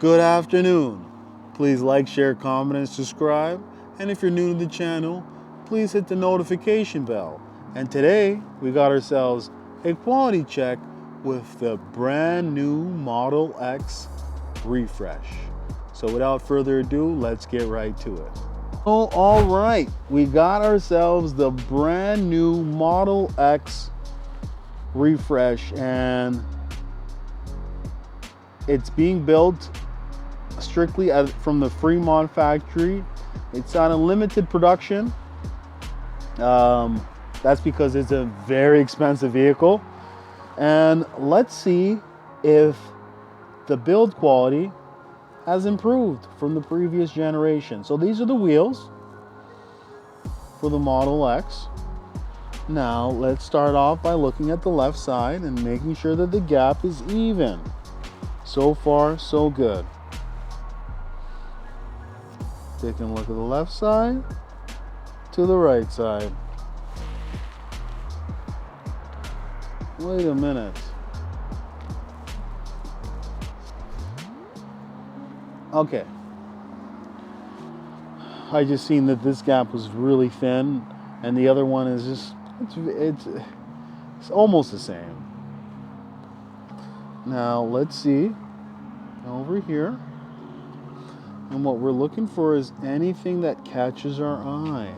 Good afternoon. Please like, share, comment, and subscribe. And if you're new to the channel, please hit the notification bell. And today, we got ourselves a quality check with the brand new Model X refresh. So without further ado, let's get right to it. Oh, all right, we got ourselves the brand new Model X refresh, and it's being built strictly from the Fremont factory. It's on a limited production. That's because it's a very expensive vehicle. And let's see if the build quality has improved from the previous generation. So these are the wheels for the Model X. Now let's start off by looking at the left side and making sure that the gap is even. So far, so good. Taking a look at the left side to the right side. Wait a minute. Okay. I just seen that this gap was really thin, and the other one is just it's almost the same. Now let's see over here. And what we're looking for is anything that catches our eye.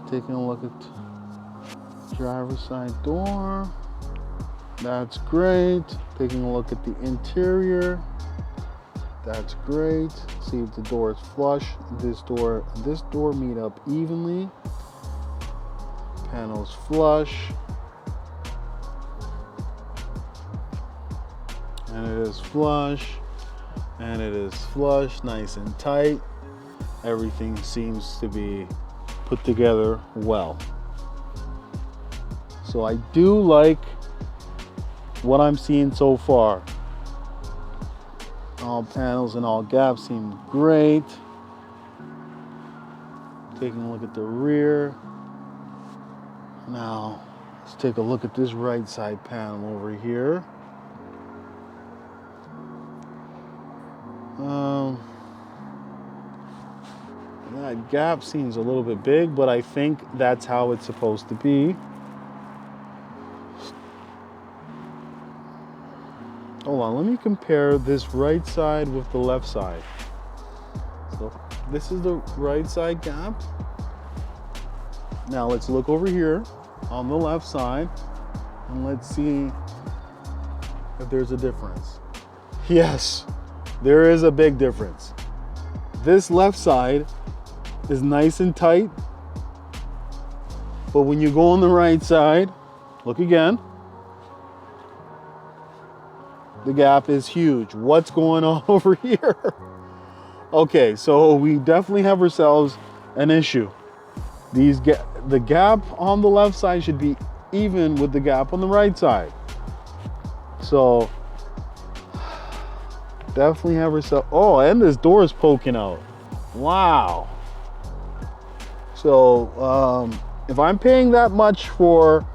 Taking a look at driver's side door. That's great. Taking a look at the interior. That's great. See if the door is flush. This door meet up evenly. Panels flush. And it is flush. And it is flush, nice and tight. Everything seems to be put together well. So I do like what I'm seeing so far. All panels and all gaps seem great. Taking a look at the rear. Now, let's take a look at this right side panel over here. That gap seems a little bit big, but I think that's how it's supposed to be. Hold on, let me compare this right side with the left side. So this is the right side gap. Now let's look over here on the left side and let's see if there's a difference. Yes, there is a big difference. This left side is nice and tight, but when you go on the right side, look again, the gap is huge. What's going on over here? Okay, so we definitely have ourselves an issue. The gap on the left side should be even with the gap on the right side. So definitely have ourselves, oh, and this door is poking out. Wow. So if I'm paying that much for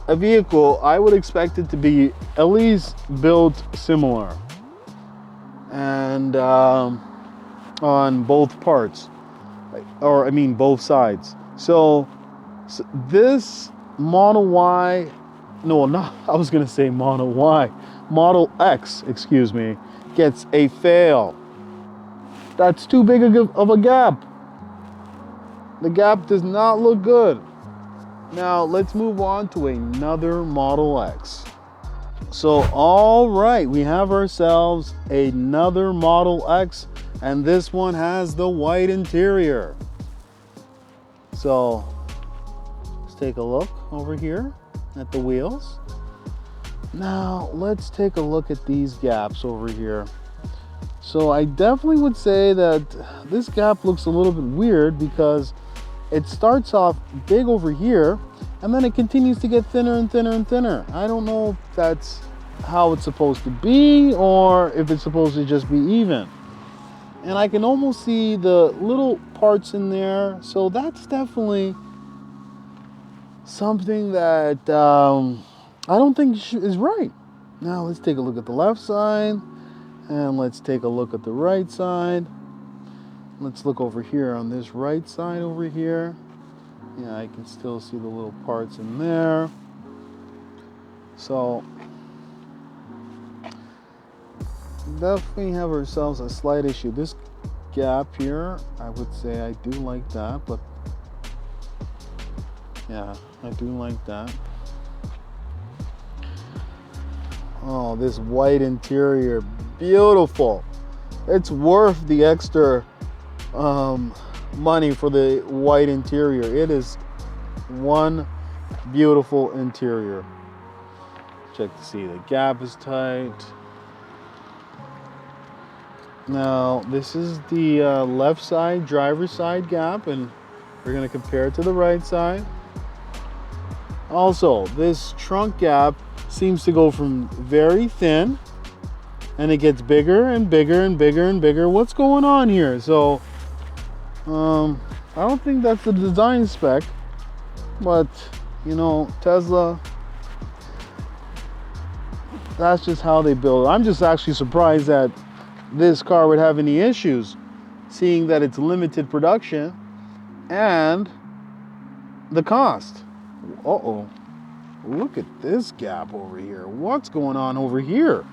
a vehicle, I would expect it to be at least built similar, and on both parts, or I mean both sides. So this Model Y, no, not, I was gonna say Model Y, Model X, excuse me, gets a fail. That's too big of a gap. The gap does not look good. Now let's move on to another Model X. So all right, we have ourselves another Model X, and this one has the white interior. So let's take a look over here at the wheels. Now let's take a look at these gaps over here. So I definitely would say that this gap looks a little bit weird because it starts off big over here and then it continues to get thinner and thinner and thinner. I don't know if that's how it's supposed to be or if it's supposed to just be even. And I can almost see the little parts in there. So that's definitely something that I don't think is right. Now let's take a look at the left side And let's take a look at the right side. Let's look over here on this right side over here. Yeah, I can still see the little parts in there. So definitely have ourselves a slight issue. This gap here, I would say I do like that, but yeah, I do like that. Oh, this white interior, beautiful. It's worth the extra money for the white interior. It is one beautiful interior. Check to see the gap is tight. Now this is the left side, driver's side gap, and we're going to compare it to the right side. Also, this trunk gap seems to go from very thin and it gets bigger and bigger and bigger and bigger. What's going on here? So I don't think that's the design spec, but you know, Tesla, that's just how they build it. I'm just actually surprised that this car would have any issues, seeing that it's limited production and the cost. Uh-oh. Look at this gap over here. What's going on over here?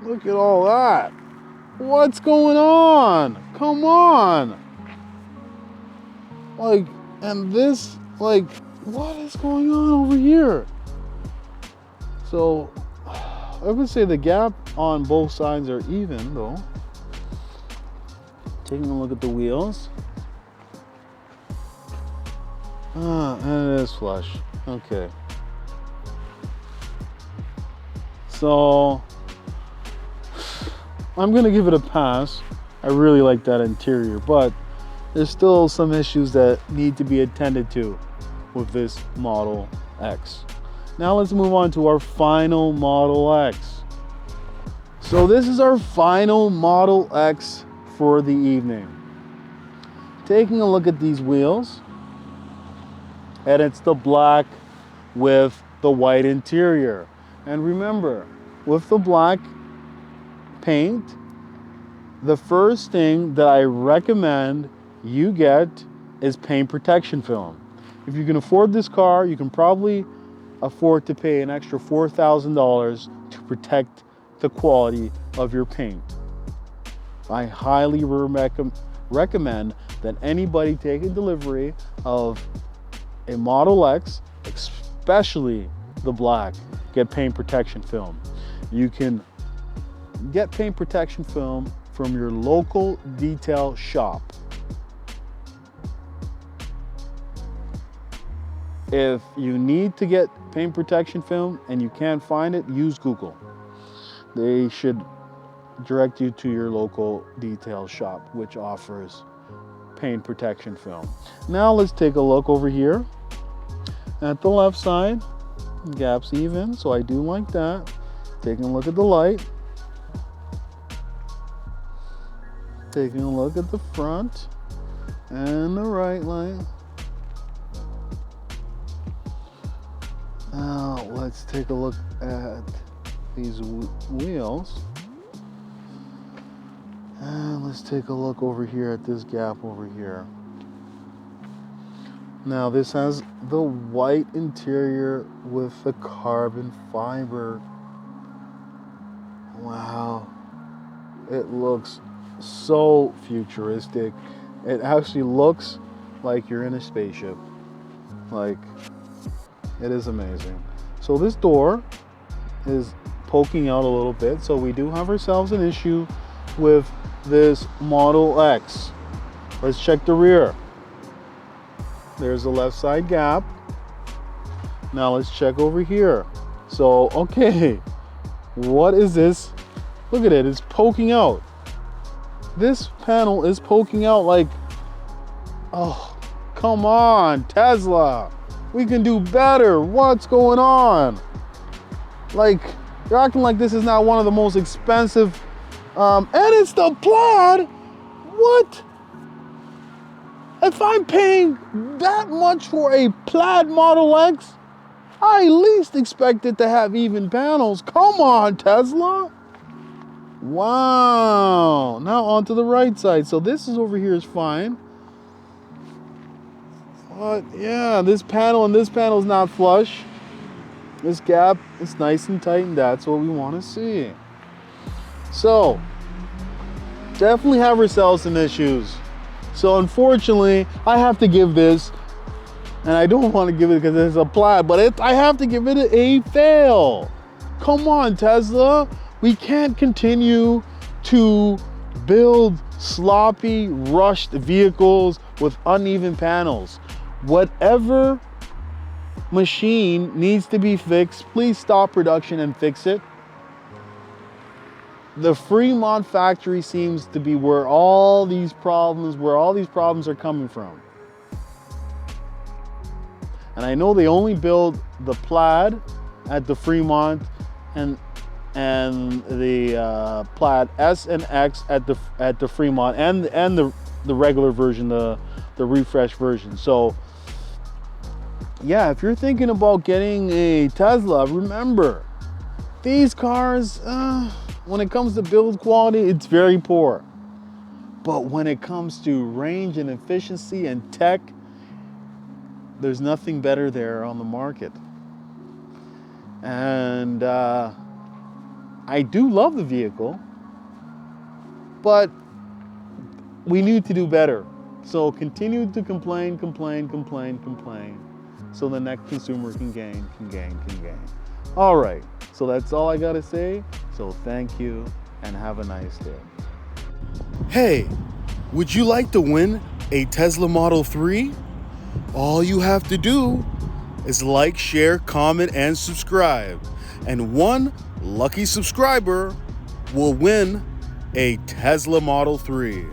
Look at all that. What's going on? Come on. Like, and this, like, what is going on over here? So, I would say the gap on both sides are even, though. Taking a look at the wheels. And it is flush. Okay. So I'm gonna give it a pass. I really like that interior, but there's still some issues that need to be attended to with this Model X. Now let's move on to our final Model X. So this is our final Model X for the evening. Taking a look at these wheels, and it's the black with the white interior. And remember, with the black paint, the first thing that I recommend you get is paint protection film. If you can afford this car, you can probably afford to pay an extra $4,000 to protect the quality of your paint. I highly recommend that anybody taking delivery of a Model X, especially the black, get paint protection film. You can get paint protection film from your local detail shop. If you need to get paint protection film and you can't find it, use Google. They should direct you to your local detail shop, which offers paint protection film. Now let's take a look over here at the left side. Gap's even, so I do like that. Taking a look at the light. Taking a look at the front and the right light. Now let's take a look at these wheels. And let's take a look over here at this gap over here. Now this has the white interior with the carbon fiber. Wow. It looks so futuristic. It actually looks like you're in a spaceship. Like, it is amazing. So this door is poking out a little bit, so we do have ourselves an issue with this Model X. Let's check the rear. There's the left side gap. Now let's check over here. So, okay, what is this? Look at it, it's poking out. This panel is poking out like, oh, come on, Tesla. We can do better. What's going on? Like, you're acting like this is not one of the most expensive, and it's the Plaid. What? If I'm paying that much for a Plaid Model X, I at least expect it to have even panels. Come on, Tesla. Wow. Now onto the right side. So this is over here is fine. But yeah, this panel and this panel is not flush. This gap is nice and tight, and that's what we want to see. So definitely have ourselves some issues. So unfortunately, I have to give this, and I don't want to give it because it's a Plaid, but I have to give it a fail. Come on, Tesla. We can't continue to build sloppy, rushed vehicles with uneven panels. Whatever machine needs to be fixed, please stop production and fix it. The Fremont factory seems to be where all these problems are coming from. And I know they only build the Plaid at the Fremont and the Plaid S and X at the Fremont and the regular version, the refresh version. So yeah, if you're thinking about getting a Tesla, remember these cars, when it comes to build quality, it's very poor. But when it comes to range and efficiency and tech, there's nothing better there on the market. And I do love the vehicle, but we need to do better. So continue to complain, so the next consumer can gain. All right, so that's all I gotta say. So thank you and have a nice day. Hey, would you like to win a Tesla Model 3? All you have to do is like, share, comment, and subscribe. And one lucky subscriber will win a Tesla Model 3.